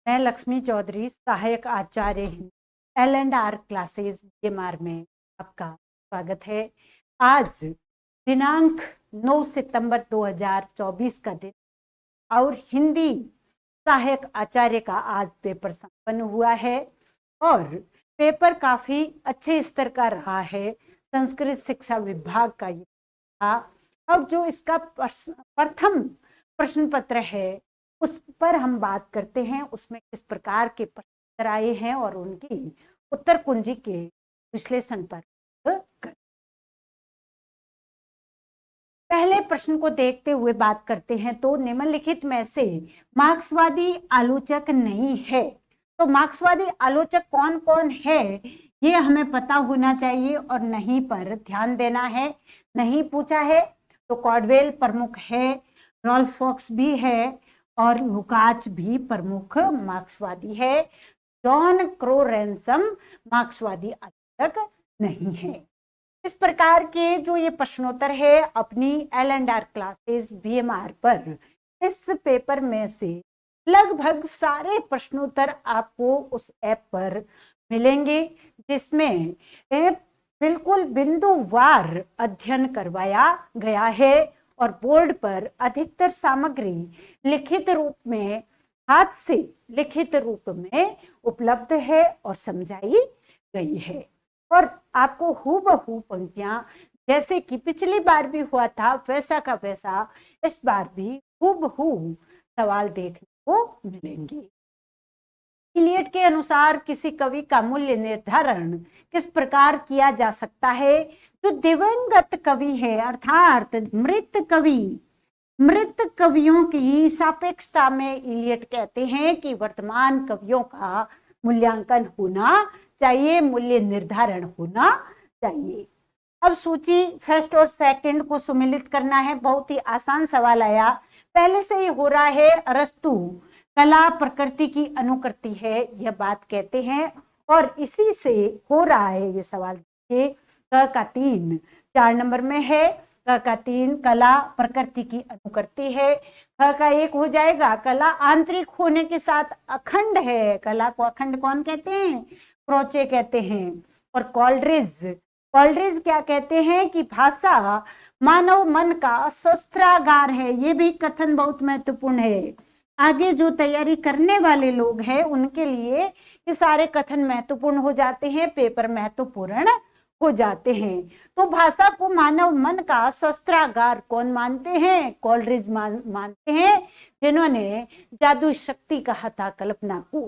मैं लक्ष्मी चौधरी, सहायक आचार्य Hindi, L&R classes BMR में आपका स्वागत है। आज दिनांक 9 सितंबर 2024 का दिन और हिंदी सहायक आचार्य का आज पेपर संपन्न हुआ है और पेपर काफी अच्छे स्तर का रहा है। संस्कृत शिक्षा विभाग का ये था। अब जो इसका प्रथम प्रश्न पत्र है उस पर हम बात करते हैं, उसमें किस प्रकार के प्रश्न आए हैं और उनकी उत्तर कुंजी के विश्लेषण पर पहले प्रश्न को देखते हुए बात करते हैं। तो निम्नलिखित में से मार्क्सवादी आलोचक नहीं है, तो मार्क्सवादी आलोचक कौन कौन है ये हमें पता होना चाहिए और नहीं पर ध्यान देना है। नहीं पूछा है तो कॉर्डवेल प्रमुख है, रॉल्फ फॉक्स भी है और लुकाच भी प्रमुख मार्क्सवादी है। जॉन क्रो रैनसम मार्क्सवादी आलोचक नहीं है। इस प्रकार के जो ये प्रश्नोत्तर है अपनी L&R क्लासेस BMR पर, इस पेपर में से लगभग सारे प्रश्नोत्तर आपको उस ऐप पर मिलेंगे, जिसमें बिल्कुल बिंदुवार अध्ययन करवाया गया है और बोर्ड पर अधिकतर सामग्री लिखित रूप में, हाथ से लिखित रूप में उपलब्ध है और समझाई गई है। और आपको हूबहू पंक्तियां जैसे कि पिछली बार भी हुआ था वैसा का वैसा इस बार भी हूबहू सवाल देखने को मिलेंगे। इलियट के अनुसार किसी कवि का मूल्य निर्धारण किस प्रकार किया जा सकता है? जो दिवंगत कवि है अर्थात मृत कवियों की सापेक्षता में इलियट कहते हैं कि वर्तमान कवियों का मूल्यांकन होना चाहिए, मूल्य निर्धारण होना चाहिए। अब सूची फर्स्ट और सेकंड को सम्मिलित करना है। बहुत ही आसान सवाल आया, पहले से ही हो रहा है। अरस्तु कला प्रकृति की अनुकृति है, यह बात कहते हैं और इसी से हो रहा है ये सवाल। देखिए क का 3 4 नंबर में है, क का 3 कला प्रकृति की अनुकृति है। ख का 1 हो जाएगा, कला आंतरिक होने के साथ अखंड है। कला को अखंड कौन कहते हैं? क्रोचे कहते हैं। और कॉलड्रिज क्या कहते हैं कि भाषा मानव मन का शस्त्रागार है। ये भी कथन बहुत महत्वपूर्ण है। आगे जो तैयारी करने वाले लोग हैं उनके लिए ये सारे कथन महत्वपूर्ण हो जाते हैं, पेपर महत्वपूर्ण हो जाते हैं। तो भाषा को मानव मन का शस्त्रागार कौन मानते हैं? कॉलड्रिज मानते हैं, जिन्होंने जादू शक्ति कहा था कल्पना को।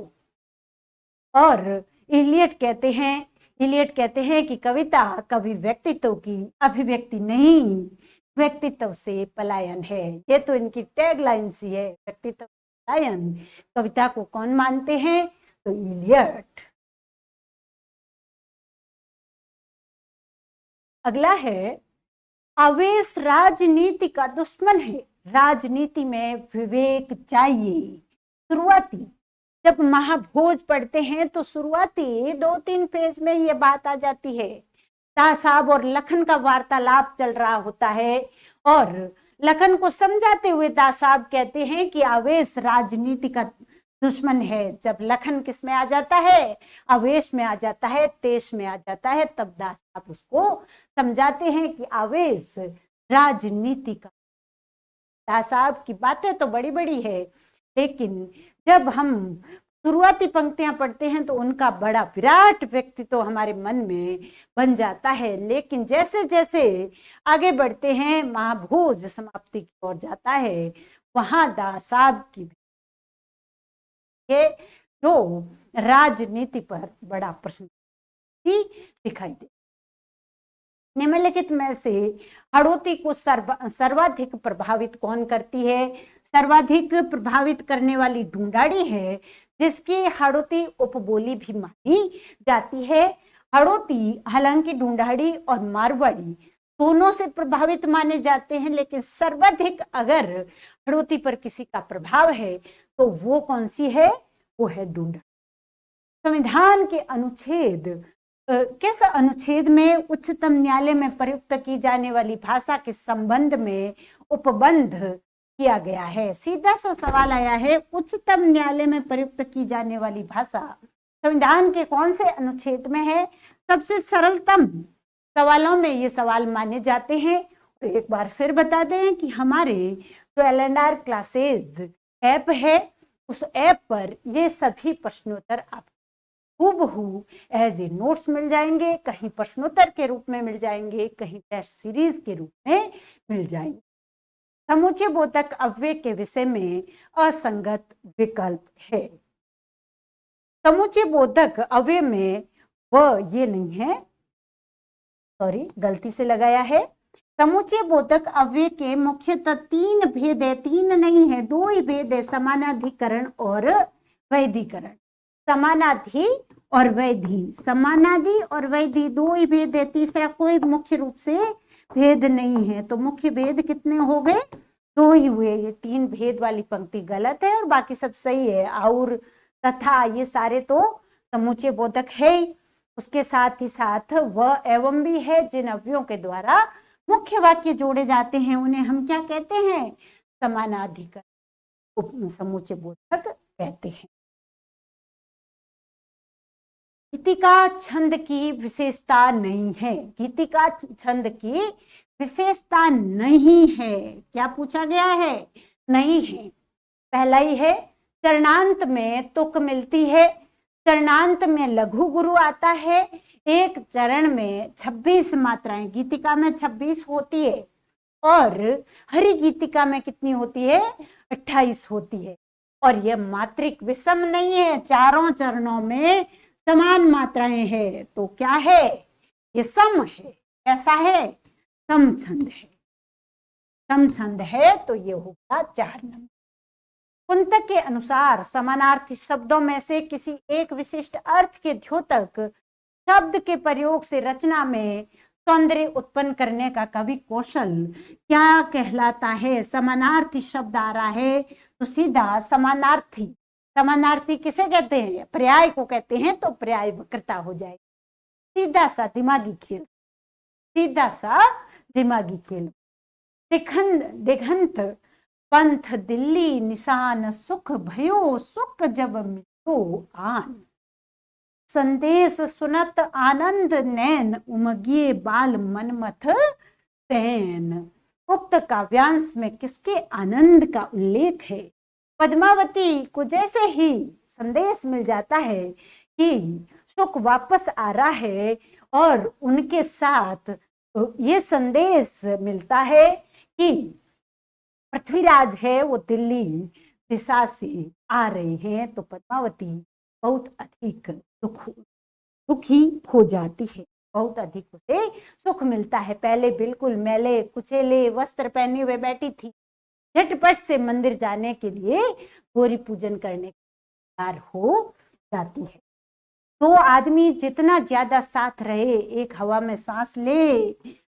और इलियट कहते हैं कि कविता कवि व्यक्तित्व की अभिव्यक्ति नहीं, व्यक्तित्व से पलायन है। ये तो इनकी टैगलाइन सी है, व्यक्तित्व पलायन। कविता को कौन मानते हैं? तो इलियट। अगला है, आवेश राजनीति का दुश्मन है। राजनीति में विवेक चाहिए। शुरुआती जब महाभोज पढ़ते हैं तो शुरुआती 2-3 पेज में ये बात आ जाती है। दास साहब और लखन का वार्तालाप चल रहा होता है और लखन को समझाते हुए दास साहब कहते हैं कि आवेश राजनीति का दुश्मन है। जब लखन किस में आ जाता है? आवेश में आ जाता है, तेज में आ जाता है, तब दास साहब उसको समझाते हैं कि आवेश राजनीति का। दास साहब की बातें तो बड़ी बड़ी है, लेकिन जब हम शुरुआती पंक्तियां पढ़ते हैं तो उनका बड़ा विराट व्यक्तित्व हमारे मन में बन जाता है। लेकिन जैसे जैसे आगे बढ़ते हैं, महाभोज समाप्ति की ओर जाता है, वहां दास साहब की जो राजनीति पर बड़ा प्रश्न ही दिखाई दे। निम्नलिखित में से हाड़ौती को सर्वाधिक प्रभावित कौन करती है? सर्वाधिक प्रभावित करने वाली ढूंढाड़ी है, जिसकी हाड़ौती उपबोली भी मानी जाती है। हाड़ौती हालांकि ढूंढाड़ी और मारवाड़ी दोनों से प्रभावित माने जाते हैं, लेकिन सर्वाधिक अगर हाड़ौती पर किसी का प्रभाव है तो वो कौन सी है? वो है ढूंढाड़ी। संविधान के अनुच्छेद किस अनुच्छेद में उच्चतम न्यायालय में प्रयुक्त की जाने वाली भाषा के संबंध में उपबंध किया गया है। सीधा सा सवाल आया है, उच्चतम न्यायालय में प्रयुक्त की जाने वाली भाषा संविधान के कौन से अनुच्छेद में है? सबसे सरलतम सवालों में ये सवाल माने जाते हैं। तो एक बार फिर बता दें कि हमारे जो एल&आर क्लासेस ऐप है, उस ऐप पर ये सभी प्रश्नोत्तर आप हूबहू एज ए नोट्स मिल जाएंगे, कहीं प्रश्नोत्तर के रूप में मिल जाएंगे, कहीं टेस्ट सीरीज के रूप में मिल जाएंगे। समुच्चय बोधक अव्यय के विषय में असंगत विकल्प है। समुच्चय बोधक अव्यय में ये नहीं है, सॉरी गलती से लगाया है। समुच्चय बोधक अव्यय के मुख्यतः 3 भेद है, 3 नहीं है, 2 ही भेद है, समानाधिकरण और वैधिकरण। समानाधि और वैधि, समानाधि और वैधि 2 ही भेद है, तीसरा कोई मुख्य रूप से भेद नहीं है। तो मुख्य भेद कितने हो गए? 2 ही हुए। ये 3 भेद वाली पंक्ति गलत है और बाकी सब सही है। और तथा ये सारे तो समुच्चय बोधक है ही। उसके साथ ही साथ वह एवं भी है। जिन अवयवों के द्वारा मुख्य वाक्य जोड़े जाते हैं उन्हें हम क्या कहते हैं? समानाधिकरण समुच्चय बोधक कहते हैं। गीतिका छंद की विशेषता नहीं है। गीतिका छंद की विशेषता नहीं है। क्या पूछा गया है? नहीं है। पहला ही है, चरणांत में तुक मिलती है। चरणांत में लघु गुरु आता है। एक चरण में 26 मात्राएं, गीतिका में 26 होती है और हरि गीतिका में कितनी होती है? 28 होती है। और यह मात्रिक विषम नहीं है, चारों चरणों में समान मात्राएं हैं। तो क्या है? ये सम है। ऐसा है? सम छंद है। सम छंद है तो ये होगा 4 नंबर। कुंतक के अनुसार समानार्थी शब्दों में से किसी एक विशिष्ट अर्थ के द्योतक शब्द के प्रयोग से रचना में सौंदर्य उत्पन्न करने का कवि कौशल क्या कहलाता है? समानार्थी शब्द आ रहा है तो सीधा समानार्थी। समानार्थी किसे कहते हैं? पर्याय को कहते हैं। तो पर्याय वक्रता हो जाएगी। सीधा सा दिमागी खेल, सीधा सा दिमागी खेल। दिगंत पंथ दिल्ली निशान सुख भयो, सुख जब मिलो आन। संदेश सुनत आनंद नैन, उमगिए बाल मनमथ तैन। उक्त काव्यांश में किसके आनंद का उल्लेख है? पद्मावती को जैसे ही संदेश मिल जाता है कि सुख वापस आ रहा है और उनके साथ ये संदेश मिलता है कि पृथ्वीराज है वो दिल्ली दिशा से आ रहे हैं, तो पद्मावती बहुत अधिक दुखी हो जाती है। बहुत अधिक उसे सुख मिलता है। पहले बिल्कुल मैले कुचेले वस्त्र पहने हुए बैठी थी, झटपट से मंदिर जाने के लिए गौरी पूजन करने तैयार हो जाती है। 2 आदमी जितना ज्यादा साथ रहे, एक हवा में सांस ले।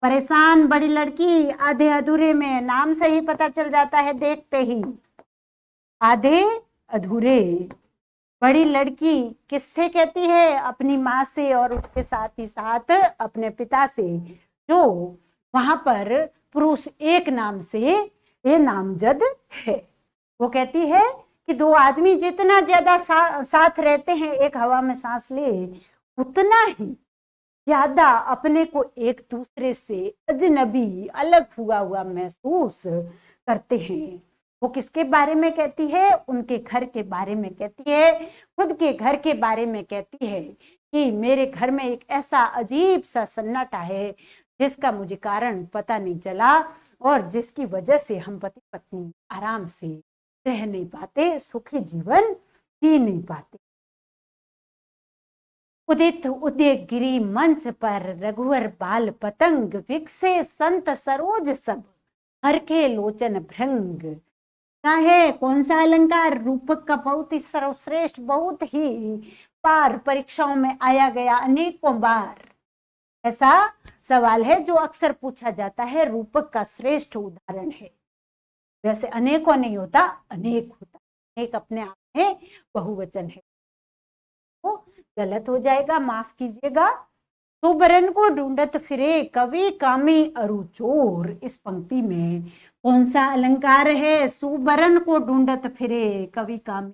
परेशान बड़ी लड़की आधे अधूरे में, नाम से ही पता चल जाता है देखते ही। आधे अधूरे। बड़ी लड़की किससे कहती है? अपनी माँ से और उसके साथ ही साथ अपने पिता से, जो वहां पर पुरुष एक नाम से ये नामजद है। वो कहती है कि 2 आदमी जितना ज्यादा साथ रहते हैं, एक हवा में सांस ले, उतना ही ज्यादा अपने को एक दूसरे से अजनबी, अलग हुआ महसूस करते हैं। वो किसके बारे में कहती है? उनके घर के बारे में कहती है, खुद के घर के बारे में कहती है कि मेरे घर में एक ऐसा अजीब सा सन्नाटा है जिसका मुझे कारण पता नहीं चला और जिसकी वजह से हम पति पत्नी आराम से रह नहीं पाते, सुखी जीवन जी नहीं पाते। उदित उदयगिरी मंच पर रघुवर बाल पतंग, विकसे संत सरोज सब, हर के लोचन भृंग। क्या है? कौन सा अलंकार? रूपक का बहुत ही सर्वश्रेष्ठ, बहुत ही बार परीक्षाओं में आया गया, अनेकों बार ऐसा सवाल है जो अक्सर पूछा जाता है। रूपक का श्रेष्ठ उदाहरण है। वैसे अनेकों नहीं होता, अनेक होता। अनेक अपने आप में बहुवचन है, तो गलत हो जाएगा, माफ कीजिएगा। सुबरन को ढूंढत फिरे कवि कामी अरु चोर। इस पंक्ति में कौन सा अलंकार है? सुबरन को ढूंढत फिरे कवि कामी।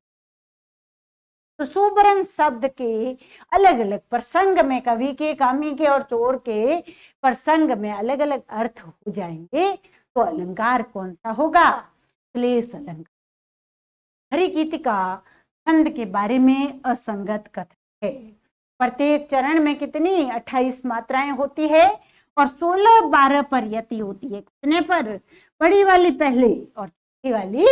तो सुबरन शब्द के अलग अलग प्रसंग में, कवि के, कामी के और चोर के प्रसंग में अलग अलग अर्थ हो जाएंगे, तो अलंकार कौन सा होगा? क्लेश अलंकार। हरि गीतिका छंद के बारे में असंगत कथन है। प्रत्येक चरण में कितनी 28 मात्राएं होती है और 16-12 पर यति होती है। कितने पर? बड़ी वाली पहले और छोटी वाली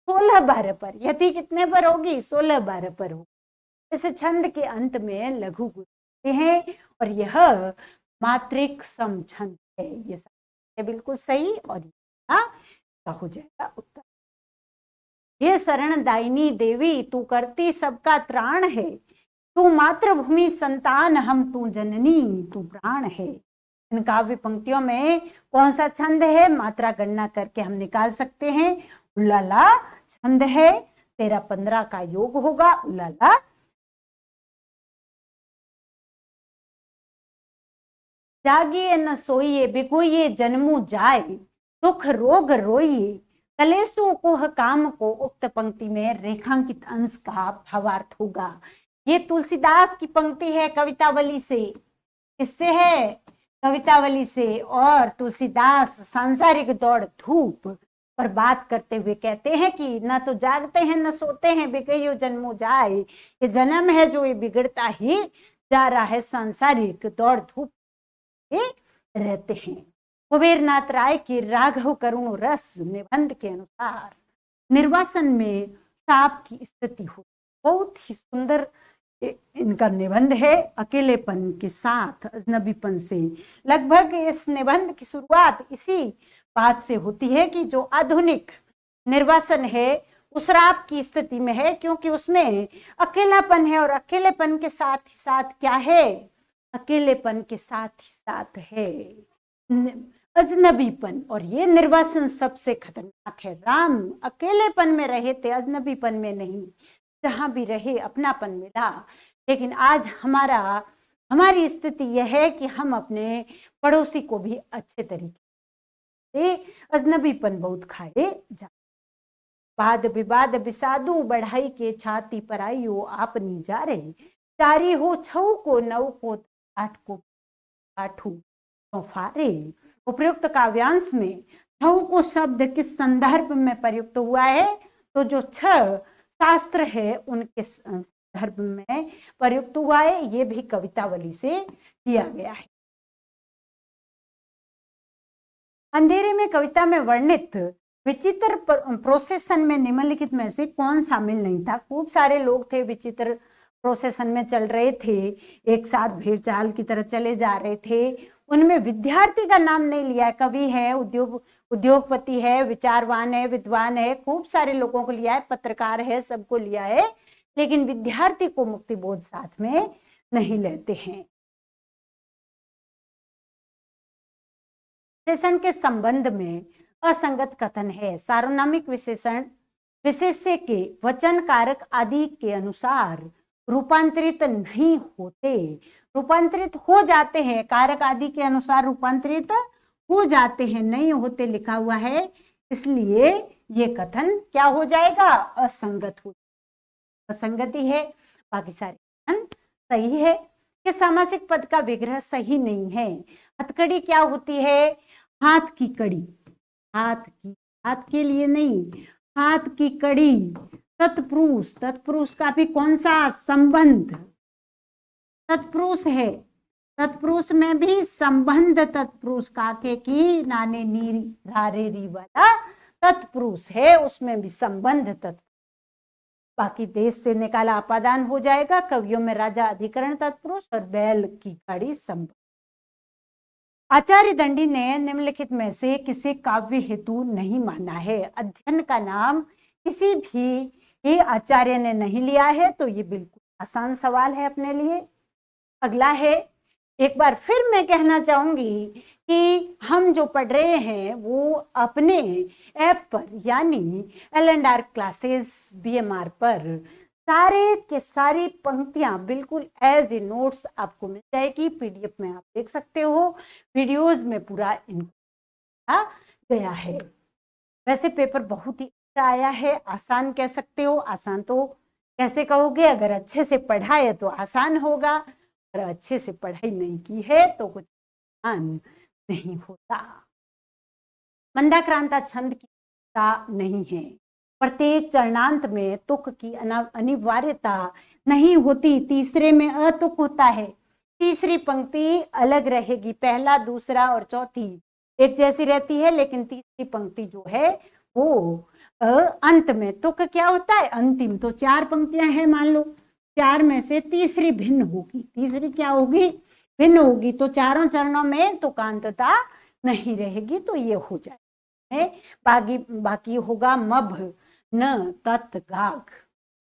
16-12 पर। यति कितने पर होगी? 16-12 पर होगी। इस छंद के अंत में लघु गुण हैं और यह मात्रिक सम छंद है। ये बिल्कुल सही और क्या हो जाएगा उत्तर। हे शरण दायिनी देवी, तू करती सबका त्राण है, तू मातृभूमि संतान, हम तू जननी तू प्राण है। इन काव्य पंक्तियों में कौन सा छंद है? मात्रा गणना करके हम निकाल सकते हैं। उल्लाला छंद है, 13-15 का योग होगा। उल्लाला जागिए न सोइए, बिगोइए जन्मू जाए, दुख रोग रोइए, कलेशों को काम को। उक्त पंक्ति में रेखांकित अंश का भावार्थ होगा। ये तुलसीदास की पंक्ति है कवितावली से। किससे है? कवितावली से। और तुलसीदास सांसारिक दौड़ धूप पर बात करते हुए कहते हैं कि न तो जागते हैं न सोते हैं, बिगड़ियो जन्मो जाए। ये जन्म है जो ये बिगड़ता ही जा रहा है, सांसारिक दौड़ धूप रहते हैं। कुबेरनाथ राय की राघव करुण रस निबंध के अनुसार निर्वासन में साप की स्थिति हो। बहुत ही सुंदर इनका निबंध है। अकेलेपन के साथ अजनबीपन से। लगभग इस निबंध की शुरुआत इसी बात से होती है कि जो आधुनिक निर्वासन है उस राप की स्थिति में है, क्योंकि उसमें अकेलापन है और अकेलेपन के साथ ही साथ क्या है? अकेलेपन के साथ ही साथ है अजनबीपन। और ये निर्वासन सबसे खतरनाक है। राम अकेलेपन में रहे थे, अजनबीपन में नहीं। जहां भी रहे अपनापन मिला। लेकिन आज हमारी स्थिति यह है कि हम अपने पड़ोसी को भी अच्छे तरीके से अजनबीपन बहुत खाए जा। वाद विवाद विषादु बढ़ाई के छाती पर आइयो आपनी जा रहे, चारी हो छऊ को नौ को आठ को आठू तो फारे। उपयुक्त काव्यांश में छऊ को शब्द किस संदर्भ में प्रयुक्त हुआ है? तो जो 6 शास्त्र है उनके संदर्भ में प्रयुक्त हुआ है। ये भी कवितावली से किया गया है। अंधेरे में कविता में वर्णित विचित्र प्रोसेसन में निम्नलिखित में से कौन शामिल नहीं था? खूब सारे लोग थे, विचित्र प्रोसेसन में चल रहे थे, एक साथ भीड़ चाल की तरह चले जा रहे थे। उनमें विद्यार्थी का नाम नहीं लिया। कवि है, उद्योगपति है, विचारवान है, विद्वान है, खूब सारे लोगों को लिया है, पत्रकार है, सबको लिया है, लेकिन विद्यार्थी को मुक्तिबोध साथ में नहीं लेते हैं। विशेषण के संबंध में असंगत कथन है। सार्वनामिक विशेषण विशेष्य के वचन कारक आदि के अनुसार रूपांतरित नहीं होते। रूपांतरित हो जाते हैं, कारक आदि के अनुसार रूपांतरित हो जाते हैं, नहीं होते लिखा हुआ है। इसलिए ये कथन क्या हो जाएगा? असंगत हो, असंगति है। बाकी सारे कथन सही है कि सामासिक पद का विग्रह सही नहीं है। हथकड़ी क्या होती है? हाथ की कड़ी। हाथ के लिए नहीं, हाथ की कड़ी। तत्पुरुष, तत्पुरुष का भी कौन सा संबंध? तत्पुरुष है। तत्पुरुष में भी संबंध तत्पुरुष काके की नाने नी रारे री वाला तत्पुरुष है, उसमें भी संबंध तत्पुरुष। बाकी देश से निकाला अपादान हो जाएगा। कवियों में राजा अधिकरण तत्पुरुष और बैल की कड़ी संबंध। आचार्य दंडी ने निम्नलिखित में से किसी काव्य हेतु नहीं माना है। अध्ययन का नाम किसी भी आचार्य ने नहीं लिया है, तो ये बिल्कुल आसान सवाल है अपने लिए। अगला है, एक बार फिर मैं कहना चाहूंगी कि हम जो पढ़ रहे हैं वो अपने ऐप पर यानी L&R क्लासेस BMR पर सारे के सारी पंक्तियां बिल्कुल एज ए नोट्स आपको मिल जाएगी, पीडीएफ में आप देख सकते हो, वीडियोस में पूरा इनका गया है। वैसे पेपर बहुत ही अच्छा आया है, आसान कह सकते हो। आसान तो कैसे कहोगे, अगर अच्छे से पढ़ा है तो आसान होगा, अगर अच्छे से पढ़ाई नहीं की है तो कुछ आसान नहीं होता। मंदाक्रांता छंद की नहीं है, प्रत्येक चरणांत में तुक की अनिवार्यता नहीं होती, तीसरे में अतुक होता है। तीसरी पंक्ति अलग रहेगी, पहला दूसरा और चौथी एक जैसी रहती है, लेकिन तीसरी पंक्ति जो है वो अंत में तुक क्या होता है, अंतिम। तो 4 पंक्तियां हैं, मान लो 4 में से तीसरी भिन्न होगी, तीसरी क्या होगी, भिन्न होगी। तो चारों चरणों में तुकांतता नहीं रहेगी, तो ये हो जाए। बाकी होगा मभ न तत् गाग,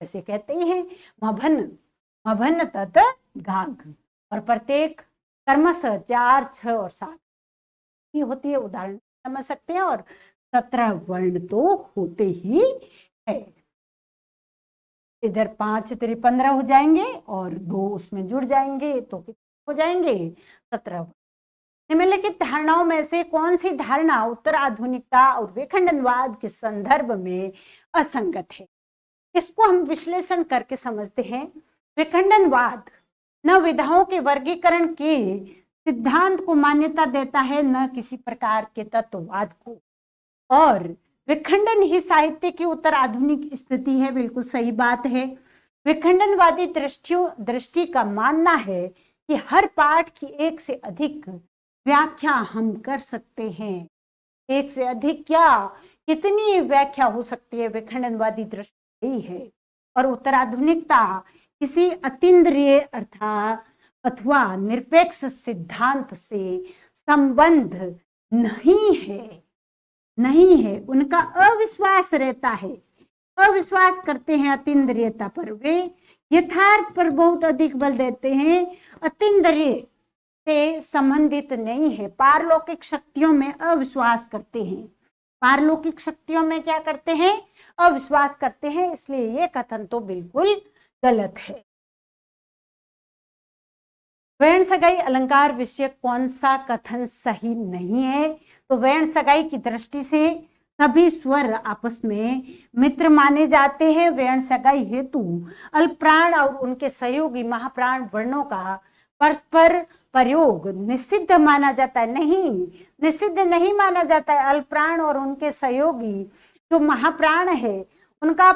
ऐसे कहते हैं मभन तत् गाग। और प्रत्येक कर्मश 4, 6 और 7 होती है, उदाहरण समझ सकते हैं। और 17 वर्ण तो होते ही है। इधर 5 तेरे 15 हो जाएंगे और 2 उसमें जुड़ जाएंगे, तो कितने हो जाएंगे, 17। निम्नलिखित धारणाओं में से कौन सी धारणा उत्तर आधुनिकता और विखंडनवाद के संदर्भ में असंगत है? इसको हम विश्लेषण करके समझते हैं। विखंडनवाद न विधाओं के वर्गीकरण के सिद्धांत को मान्यता देता है, न किसी प्रकार के तत्ववाद को, और विखंडन ही साहित्य की उत्तर आधुनिक स्थिति है। बिल्कुल सही बात है। विखंडनवादी दृष्टि का मानना है कि हर पाठ की एक से अधिक व्याख्या हम कर सकते हैं। एक से अधिक क्या, कितनी व्याख्या हो सकती है, विखंडनवादी दृष्टि यही है। और उत्तराधुनिकता किसी अतीन्द्रिय अर्थात अथवा निरपेक्ष सिद्धांत से संबंध नहीं है। उनका अविश्वास रहता है, अविश्वास करते हैं अतीन्द्रियता पर। वे यथार्थ पर बहुत अधिक बल देते हैं, अतीन्द्रिय से संबंधित नहीं है। पारलौकिक शक्तियों में अविश्वास करते हैं, पारलौकिक शक्तियों में क्या करते हैं, अविश्वास करते हैं। इसलिए ये कथन तो बिल्कुल गलत है। वर्ण सगाई अलंकार विषय कौन सा कथन सही नहीं है? तो वर्ण सगाई की दृष्टि से सभी स्वर आपस में मित्र माने जाते हैं। वर्ण सगाई हेतु अल्पप्राण और उनके सहयोगी महाप्राण वर्णों का परस्पर प्रयोग निषिद्ध माना जाता है। नहीं, निषिद्ध नहीं माना जाता है। अल्पप्राण और उनके सहयोगी जो महाप्राण है, उनका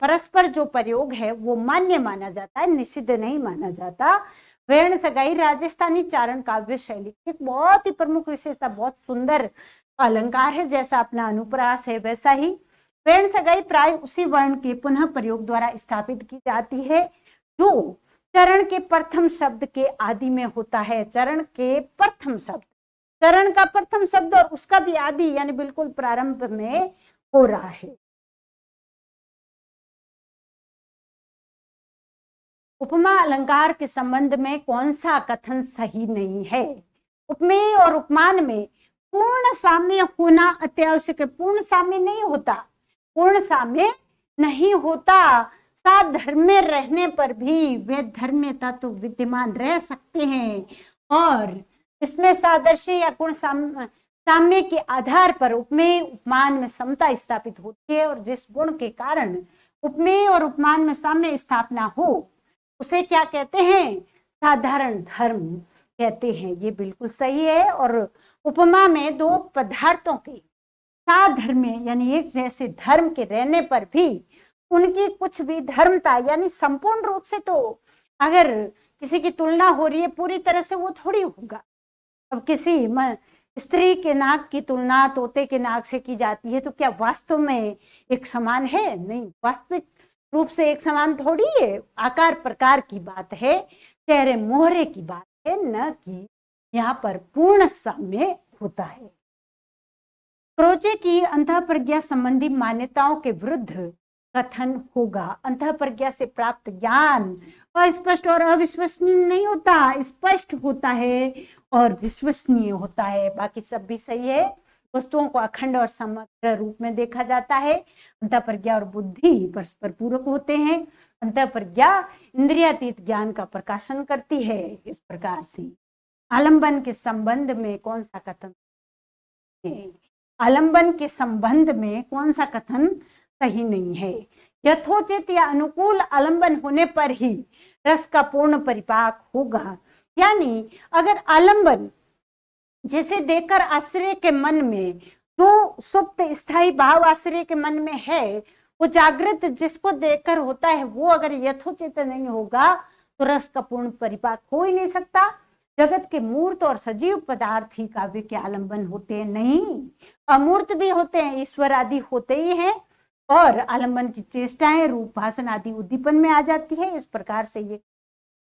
परस्पर जो प्रयोग है वो मान्य माना जाता है, निषिद्ध नहीं माना जाता। वर्ण सगाई राजस्थानी चारण काव्य शैली की एक बहुत ही प्रमुख विशेषता, बहुत सुंदर अलंकार है। जैसा अपना अनुप्रास है वैसा ही वर्ण सगाई प्राय उसी वर्ण के पुनः प्रयोग द्वारा स्थापित की जाती है जो चरण के प्रथम शब्द के आदि में होता है। चरण के प्रथम शब्द, चरण का प्रथम शब्द और उसका भी आदि यानी बिल्कुल प्रारंभ में हो रहा है। उपमा अलंकार के संबंध में कौन सा कथन सही नहीं है? उपमेय और उपमान में पूर्ण साम्य होना अत्यावश्यक है। पूर्ण साम्य नहीं होता, पूर्ण साम्य नहीं होता। साथ धर्म में रहने पर भी वे धर्म्यता तो विद्यमान रह सकते हैं, और इसमें सादृश्य या गुण साम्य के आधार पर उपमेय उपमान में समता स्थापित होती है। और जिस गुण के कारण उपमेय और उपमान में साम्य स्थापना हो उसे क्या कहते हैं? साधारण धर्म कहते हैं। ये बिल्कुल सही है। और उपमा में दो पदार्थों के साधर्म्य यानी एक जैसे धर्म के रहने पर भी उनकी कुछ भी धर्मता यानी संपूर्ण रूप से, तो अगर किसी की तुलना हो रही है पूरी तरह से, वो थोड़ी होगा। अब किसी स्त्री के नाक की तुलना तोते के नाक से की जाती है तो क्या वास्तव में एक समान है? नहीं, वास्तविक रूप से एक समान थोड़ी है। आकार प्रकार की बात है, चेहरे मोहरे की बात है, न कि यहाँ पर पूर्ण साम्य होता है। क्रोचे की अंतःप्रज्ञा संबंधी मान्यताओं के विरुद्ध कथन होगा। अंतःप्रज्ञा से प्राप्त ज्ञान अस्पष्ट और अविश्वसनीय नहीं होता, स्पष्ट होता है और विश्वसनीय होता है। बाकी सब भी सही है। वस्तुओं को अखंड और समग्र रूप में देखा जाता है। अंतःप्रज्ञा और बुद्धि परस्पर पूरक होते हैं। अंतःप्रज्ञा इंद्रियातीत ज्ञान का प्रकाशन करती है। इस प्रकार से आलंबन के संबंध में कौन सा कथन है? आलंबन के संबंध में कौन सा कथन सही नहीं है? यथोचित या अनुकूल आलंबन होने पर ही रस का पूर्ण परिपाक होगा। यानी अगर आलंबन जैसे देकर आश्रय के मन में जो सुप्त स्थायी भाव आश्रय के मन में है, वो जागृत जिसको देखकर होता है, वो अगर यथोचित नहीं होगा तो रस का पूर्ण परिपाक हो ही नहीं सकता। जगत के मूर्त और सजीव पदार्थ ही काव्य के आलंबन होते हैं, नहीं, अमूर्त भी होते हैं, ईश्वर आदि होते ही हैं, और आलंबन की चेष्टाएं रूप भाषण आदि उद्दीपन में आ जाती है। इस प्रकार से ये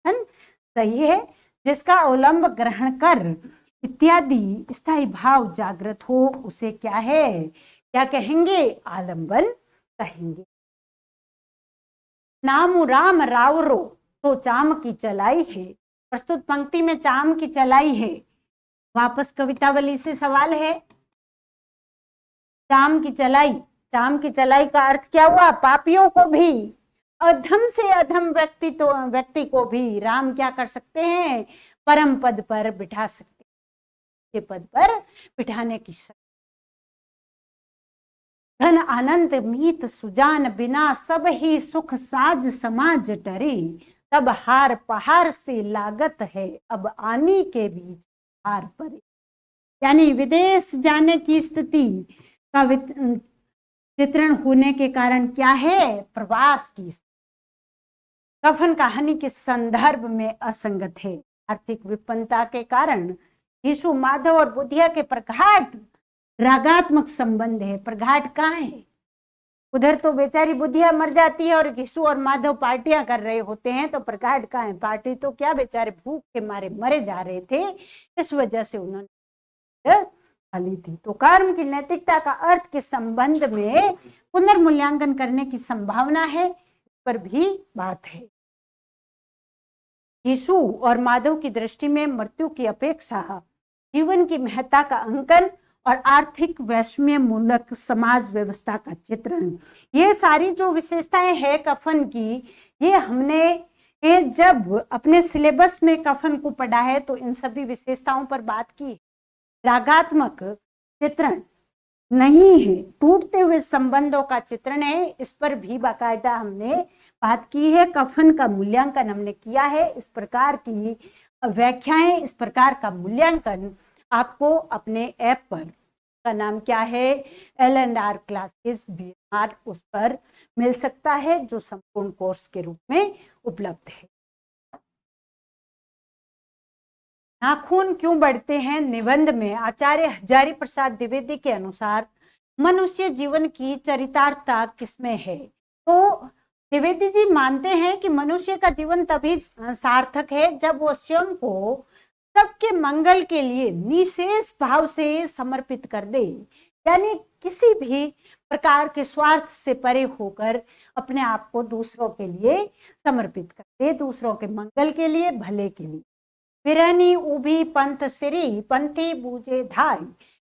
सही है। जिसका अवलंब ग्रहण कर इत्यादि स्थायी भाव जागृत हो उसे क्या है, क्या कहेंगे? आलंबन कहेंगे। नामु राम रावरो तो चाम की चलाई है। प्रस्तुत पंक्ति में चाम की चलाई है। वापस कवितावली से सवाल है। चाम की चलाई, चाम की चलाई का अर्थ क्या हुआ? पापियों को भी, अधम से अधम व्यक्ति को भी राम क्या कर सकते हैं? परम पद पर बिठा सकते हैं। पद पर बिठाने की शक्ति। धन आनंद मीत सुजान बिना सब ही सुख साज समाज डरे। तब हार पहाड़ से लागत है अब आनी के बीच हार परे। यानी विदेश जाने की स्थिति का चित्रण होने के कारण क्या है? प्रवास की स्थिति। कफन कहानी के संदर्भ में असंगत है। आर्थिक विपन्नता के कारण यीशु माधव और बुधिया के प्रघाट रागात्मक संबंध है। प्रघाट कहाँ है? उधर तो बेचारी बुधिया मर जाती है और यीशु और माधव पार्टियां कर रहे होते हैं, तो प्रघाट कहाँ है? पार्टी तो क्या, बेचारे भूख के मारे मरे जा रहे थे, इस वजह से उन्होंने खाली थी। तो कर्म की नैतिकता का अर्थ के संबंध में पुनर्मूल्यांकन करने की संभावना है, इस पर भी बात है। यीशु और माधव की दृष्टि में मृत्यु की अपेक्षा जीवन की महत्ता का अंकन और आर्थिक वैषम्य मूलक समाज व्यवस्था का चित्रण, ये सारी जो विशेषताएं हैं कफन की, ये हमने जब अपने सिलेबस में कफन को पढ़ा है तो इन सभी विशेषताओं पर बात की। रागात्मक चित्रण नहीं है, टूटते हुए संबंधों का चित्रण है, इस पर भी बाकायदा हमने बात की है। कफन का मूल्यांकन हमने किया है। इस प्रकार की व्याख्याएं, इस प्रकार का मूल्यांकन आपको अपने ऐप पर, का नाम क्या है, L&R क्लासेस बिहार, उस पर मिल सकता है, जो संपूर्ण कोर्स के रूप में उपलब्ध है। नाखून क्यों बढ़ते हैं? निबंध में आचार्य हजारी प्रसाद द्विवेदी के अनुसार मनुष्य जीवन की चरितार्थता किसमें है? तो द्विवेदी जी मानते हैं कि मनुष्य का जीवन तभी सार्थक है जब वो स्वयं को सबके मंगल के लिए निशेष भाव से समर्पित कर दे। यानी किसी भी प्रकार के स्वार्थ से परे होकर अपने आप को दूसरों के लिए समर्पित कर दे, दूसरों के मंगल के लिए, भले के लिए। बिरहनी उभी पंथ सिरी पंथी बूझे धाई,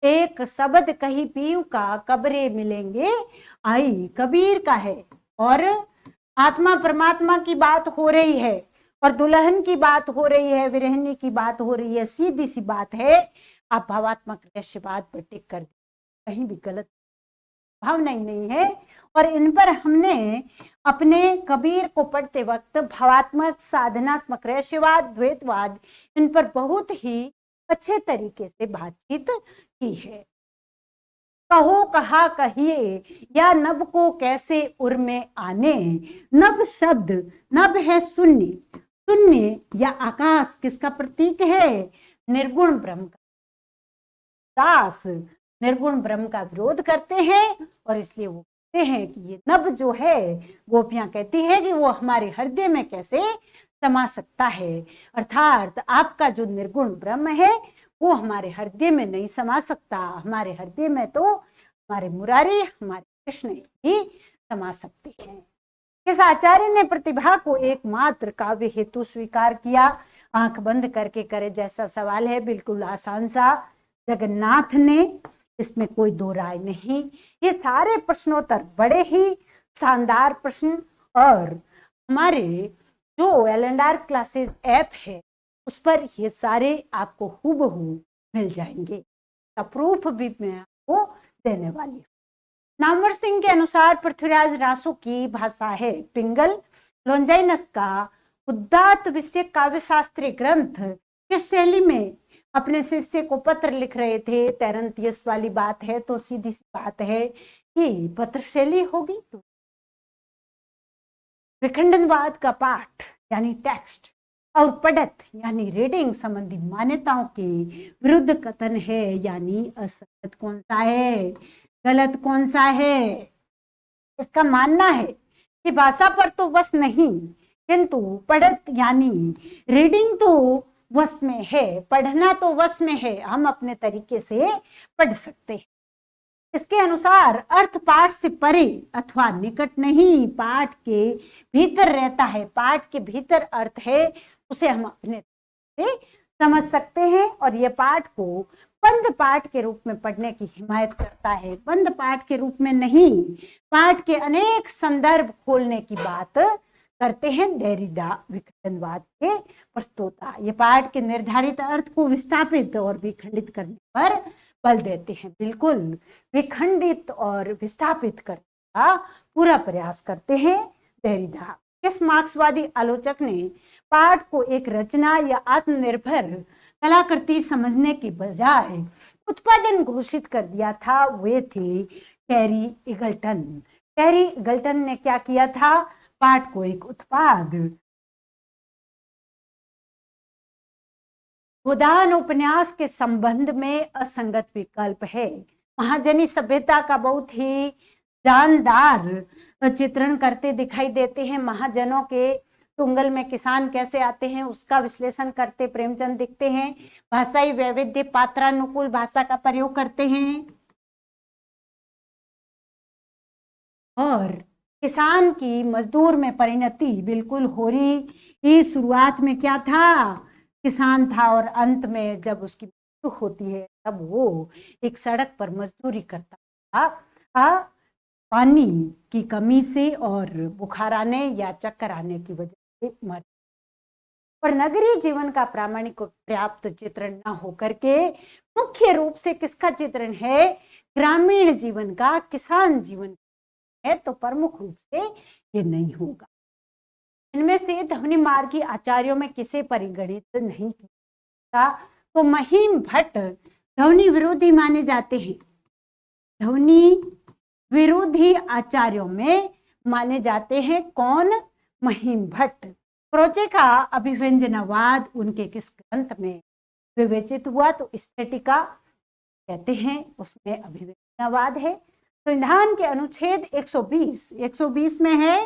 एक शब्द कही पीव का कब्रे मिलेंगे आई। कबीर का है और आत्मा परमात्मा की बात हो रही है और दुल्हन की बात हो रही है, विरहनी की बात हो रही है, सीधी सी बात है। आप भावात्मक रहस्यवाद पर टिक कर कहीं भी गलत भावना ही नहीं है। और इन पर हमने अपने कबीर को पढ़ते वक्त भावात्मक, साधनात्मक रहस्यवाद, द्वैतवाद, इन पर बहुत ही अच्छे तरीके से बातचीत की है। कहो कहा कहिए या नभ को कैसे उर में आने। नभ शब्द, नभ है शून्य, शून्य या आकाश किसका प्रतीक है? निर्गुण ब्रह्म का। दास निर्गुण ब्रह्म का विरोध करते हैं और इसलिए वो कहते हैं कि ये नभ जो है, गोपियां कहती है कि वो हमारे हृदय में कैसे समा सकता है। अर्थात आपका जो निर्गुण ब्रह्म है वो हमारे हृदय में नहीं समा सकता। हमारे हृदय में तो हमारे मुरारी, हमारे कृष्ण ही समा सकते हैं। इस आचार्य ने प्रतिभा को एकमात्र काव्य हेतु स्वीकार किया। आंख बंद करके करे जैसा सवाल है, बिल्कुल आसान सा। जगन्नाथ ने इसमें कोई दो राय नहीं। ये सारे प्रश्नोत्तर बड़े ही शानदार प्रश्न, और हमारे जो एल&आर क्लासेस ऐप है उस पर ये सारे आपको हूबहू मिल जाएंगे। का प्रूफ भी मैं आपको देने वाली हूँ। नामवर सिंह के अनुसार पृथ्वीराज रासो की भाषा है पिंगल। लॉन्जाइनस का उदात्त विषय काव्य शास्त्रीय ग्रंथ किस शैली में अपने शिष्य को पत्र लिख रहे थे? तेरंतियस वाली बात है तो सीधी सी बात है कि पत्र शैली होगी। तो विखंडनवाद का पाठ यानी टेक्स्ट और पढ़त यानी रीडिंग संबंधी मान्यताओं के विरुद्ध कथन है, यानी असंगत कौन सा है, गलत कौन सा है? इसका मानना है कि भाषा पर तो वश नहीं, किंतु पढ़त यानी रीडिंग तो वश में है, पढ़ना तो वश में है, हम अपने तरीके से पढ़ सकते हैं। इसके अनुसार अर्थ पाठ से परे अथवा निकट नहीं, पाठ के भीतर रहता है। पाठ के भीतर अर्थ है, उसे हम अपने से समझ सकते हैं, और यह पाठ को बंद पाठ के रूप में पढ़ने की हिमायत करता है। बंद पाठ के रूप में नहीं, पाठ के अनेक संदर्भ खोलने की बात करते हैं देरिडा, विखंडनवाद के प्रस्तोता। ये पाठ के निर्धारित अर्थ को विस्थापित और विखंडित करने पर बल देते हैं। बिल्कुल विखंडित और विस्थापित करने का पूरा प्रयास करते हैं देरिडा। किस मार्क्सवादी आलोचक ने पाठ को एक रचना या आत्मनिर्भर कलाकृति समझने की बजाय उत्पादन घोषित कर दिया था? वे थे टेरी ईगल्टन। टेरी ईगल्टन ने क्या किया था? पाठ को एक उत्पाद गोदान उपन्यास के संबंध में असंगत विकल्प है। महाजनी सभ्यता का बहुत ही जानदार चित्रण करते दिखाई देते हैं। महाजनों के तुंगल में किसान कैसे आते हैं उसका विश्लेषण करते प्रेमचंद दिखते हैं। भाषाई वैविध्य, पात्रानुकूल भाषा का प्रयोग करते हैं, और किसान की मजदूर में परिणति बिल्कुल हो रही। शुरुआत में क्या था? किसान था, और अंत में जब उसकी मृत्यु होती है तब वो एक सड़क पर मजदूरी करता था, पानी की कमी से और बुखार आने या चक्कर आने की वजह से मर। पर नगरीय जीवन का प्रामाणिक पर्याप्त चित्रण न होकर के मुख्य रूप से किसका चित्रण है? ग्रामीण जीवन का, किसान जीवन है, तो प्रमुख रूप से ये नहीं होगा। इनमें से ध्वनि मार्गी आचार्यों में किसे परिगणित नहीं किया? तो महिम भट्ट ध्वनि विरोधी माने जाते हैं। ध्वनि विरोधी आचार्यों में माने जाते हैं कौन? महिम भट्ट। क्रोचे का अभिव्यंजनवाद उनके किस ग्रंथ में विवेचित हुआ? तो एस्थेटिका कहते हैं, उसमें अभिव्यंजनवाद है। संविधान के अनुच्छेद 120 में है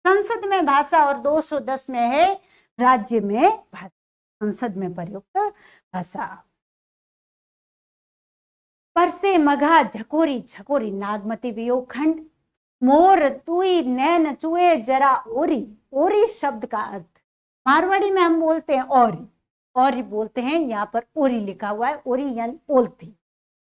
संसद में भाषा, और 210 में है राज्य में भाषा, संसद में प्रयुक्त भाषा। परसे मघा झकोरी झकोरी नागमती वियोग खंड, मोर तुई नैन चुए जरा ओरी। ओरी शब्द का अर्थ मारवाड़ी में हम बोलते हैं औरी, औरी बोलते हैं, यहाँ पर ओरी लिखा हुआ है। ओरी यानी ओलती,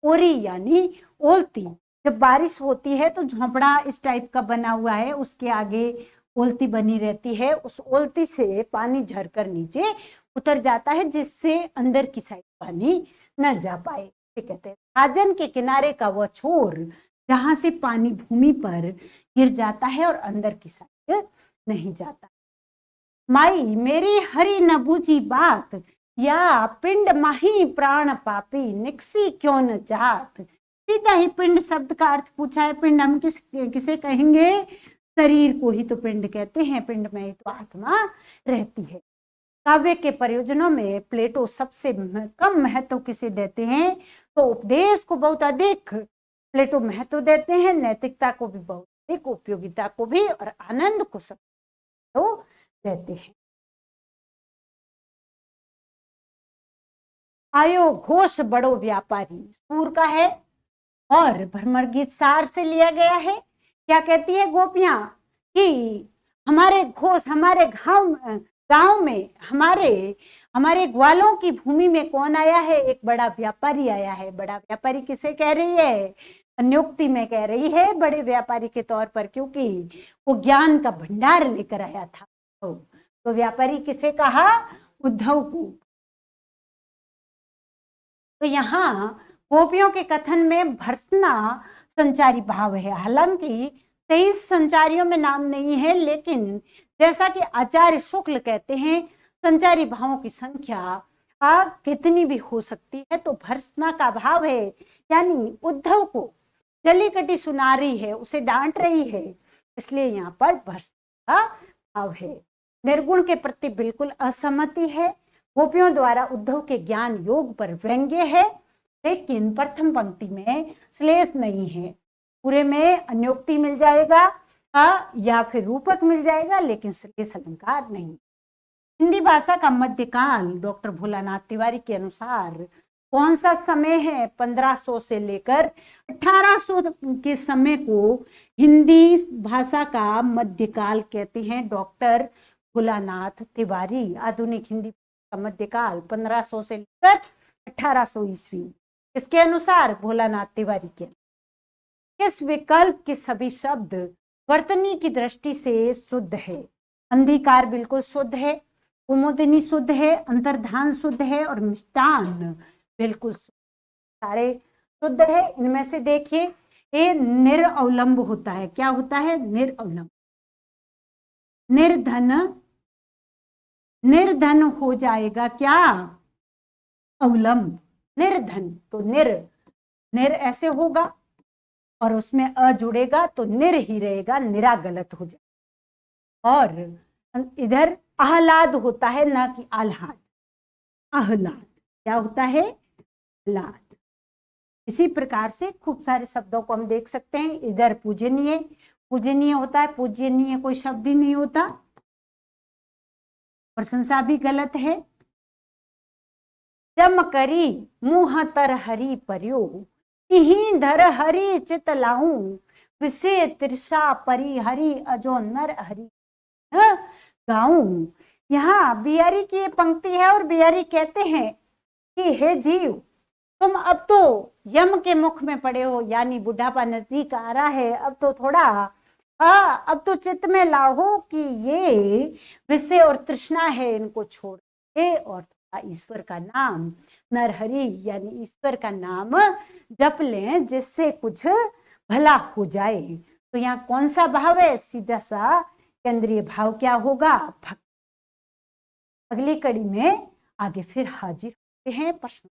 ओरी यानी ओलती। जब बारिश होती है तो झोंपड़ा इस टाइप का बना हुआ है, उसके आगे ओलती बनी रहती है, उस ओलती से पानी झरकर नीचे उतर जाता है, जिससे अंदर की साइड पानी न जा पाए। कहते हैं खाजन के किनारे का वह छोर जहां से पानी भूमि पर गिर जाता है और अंदर की साइड नहीं जाता। माई मेरी हरी न बूझी बात, या पिंड माही प्राण पापी, निकसी क्यों न जात। सीधा ही पिंड शब्द का अर्थ पूछा है। पिंड हम किसे कहेंगे? शरीर को ही तो पिंड कहते हैं, पिंड में ही तो आत्मा रहती है। काव्य के प्रयोजनों में प्लेटो सबसे कम महत्व किसे देते हैं? तो उपदेश को बहुत अधिक प्लेटो महत्व देते हैं, नैतिकता को भी बहुत अधिक, उपयोगिता को भी, और आनंद को सब तो देते हैं। आयो घोष बड़ो व्यापारी सूर का है, और भ्रमर गीत सार से लिया गया है। क्या कहती है गोपियां कि हमारे घोष, हमारे गांव में हमारे हमारे ग्वालों की भूमि में कौन आया है? एक बड़ा व्यापारी आया है। बड़ा व्यापारी किसे कह रही है? नियुक्ति में कह रही है बड़े व्यापारी के तौर पर, क्योंकि वो ज्ञान का भंडार लेकर आया था। तो व्यापारी किसे कहा? उद्धव को। तो यहाँ गोपियों के कथन में भर्सना संचारी भाव है। हालांकि 23 संचारियों में नाम नहीं है, लेकिन जैसा कि आचार्य शुक्ल कहते हैं संचारी भावों की संख्या कितनी भी हो सकती है। तो भर्सना का भाव है, यानी उद्धव को जलीकटी सुना रही है, उसे डांट रही है, इसलिए यहाँ पर भर्सना का भाव है। निर्गुण के प्रति बिल्कुल असहमति है। गोपियों द्वारा उद्धव के ज्ञान योग पर व्यंग्य है, लेकिन प्रथम पंक्ति में श्लेष नहीं है। पूरे में अन्योक्ति मिल जाएगा या फिर रूपक मिल जाएगा, लेकिन श्लेष अलंकार नहीं। हिंदी भाषा का मध्यकाल डॉक्टर भोलानाथ तिवारी के अनुसार कौन सा समय है? 1500 से लेकर 1800 के समय को हिंदी भाषा का मध्यकाल कहते हैं डॉक्टर भोलानाथ तिवारी। आधुनिक हिंदी का मध्यकाल 1500 से लेकर 1800 ईस्वी। इसके अनुसार भोलानाथ तिवारी के इस विकल्प के सभी शब्द वर्तनी की दृष्टि से शुद्ध है। अंधकार बिल्कुल शुद्ध है, कुमुदिनी शुद्ध है, अंतर्धान शुद्ध है और मिष्टान बिल्कुल सारे शुद्ध है। इनमें से देखिए, ये निरअवलंब होता है। क्या होता है? निरअवलंब। निर्धन, निर्धन हो जाएगा क्या? अवलंब। निर्धन तो निर ऐसे होगा और उसमें अ जुड़ेगा तो निर ही रहेगा, निरा गलत हो जाएगा। और इधर आह्लाद होता है, ना कि आह्लाद। आह्लाद क्या होता है? आह्लाद। इसी प्रकार से खूब सारे शब्दों को हम देख सकते हैं। इधर पूजनीय, पूजनीय होता है, पूजनीय कोई शब्द ही नहीं होता। प्रशंसा भी गलत है। जम करी मुंह तर हरि पर्यो, इही धर हरि चित लाऊं, विषे त्रिषा परि हरि अजो नर हरि गाऊं। यहाँ बिहारी की ये पंक्ति है और बिहारी कहते हैं कि हे जीव, तुम अब तो यम के मुख में पड़े हो, यानी बुढ़ापा नजदीक आ रहा है। अब तो थोड़ा अब तो चित्त में लाओ कि ये विषय और तृष्णा है, इनको छोड़ के और ईश्वर का नाम नरहरि यानी ईश्वर का नाम जप लें, जिससे कुछ भला हो जाए। तो यहाँ कौन सा भाव है? सीधा सा केंद्रीय भाव क्या होगा? भक्ति। अगली कड़ी में आगे फिर हाजिर होते हैं प्रश्न।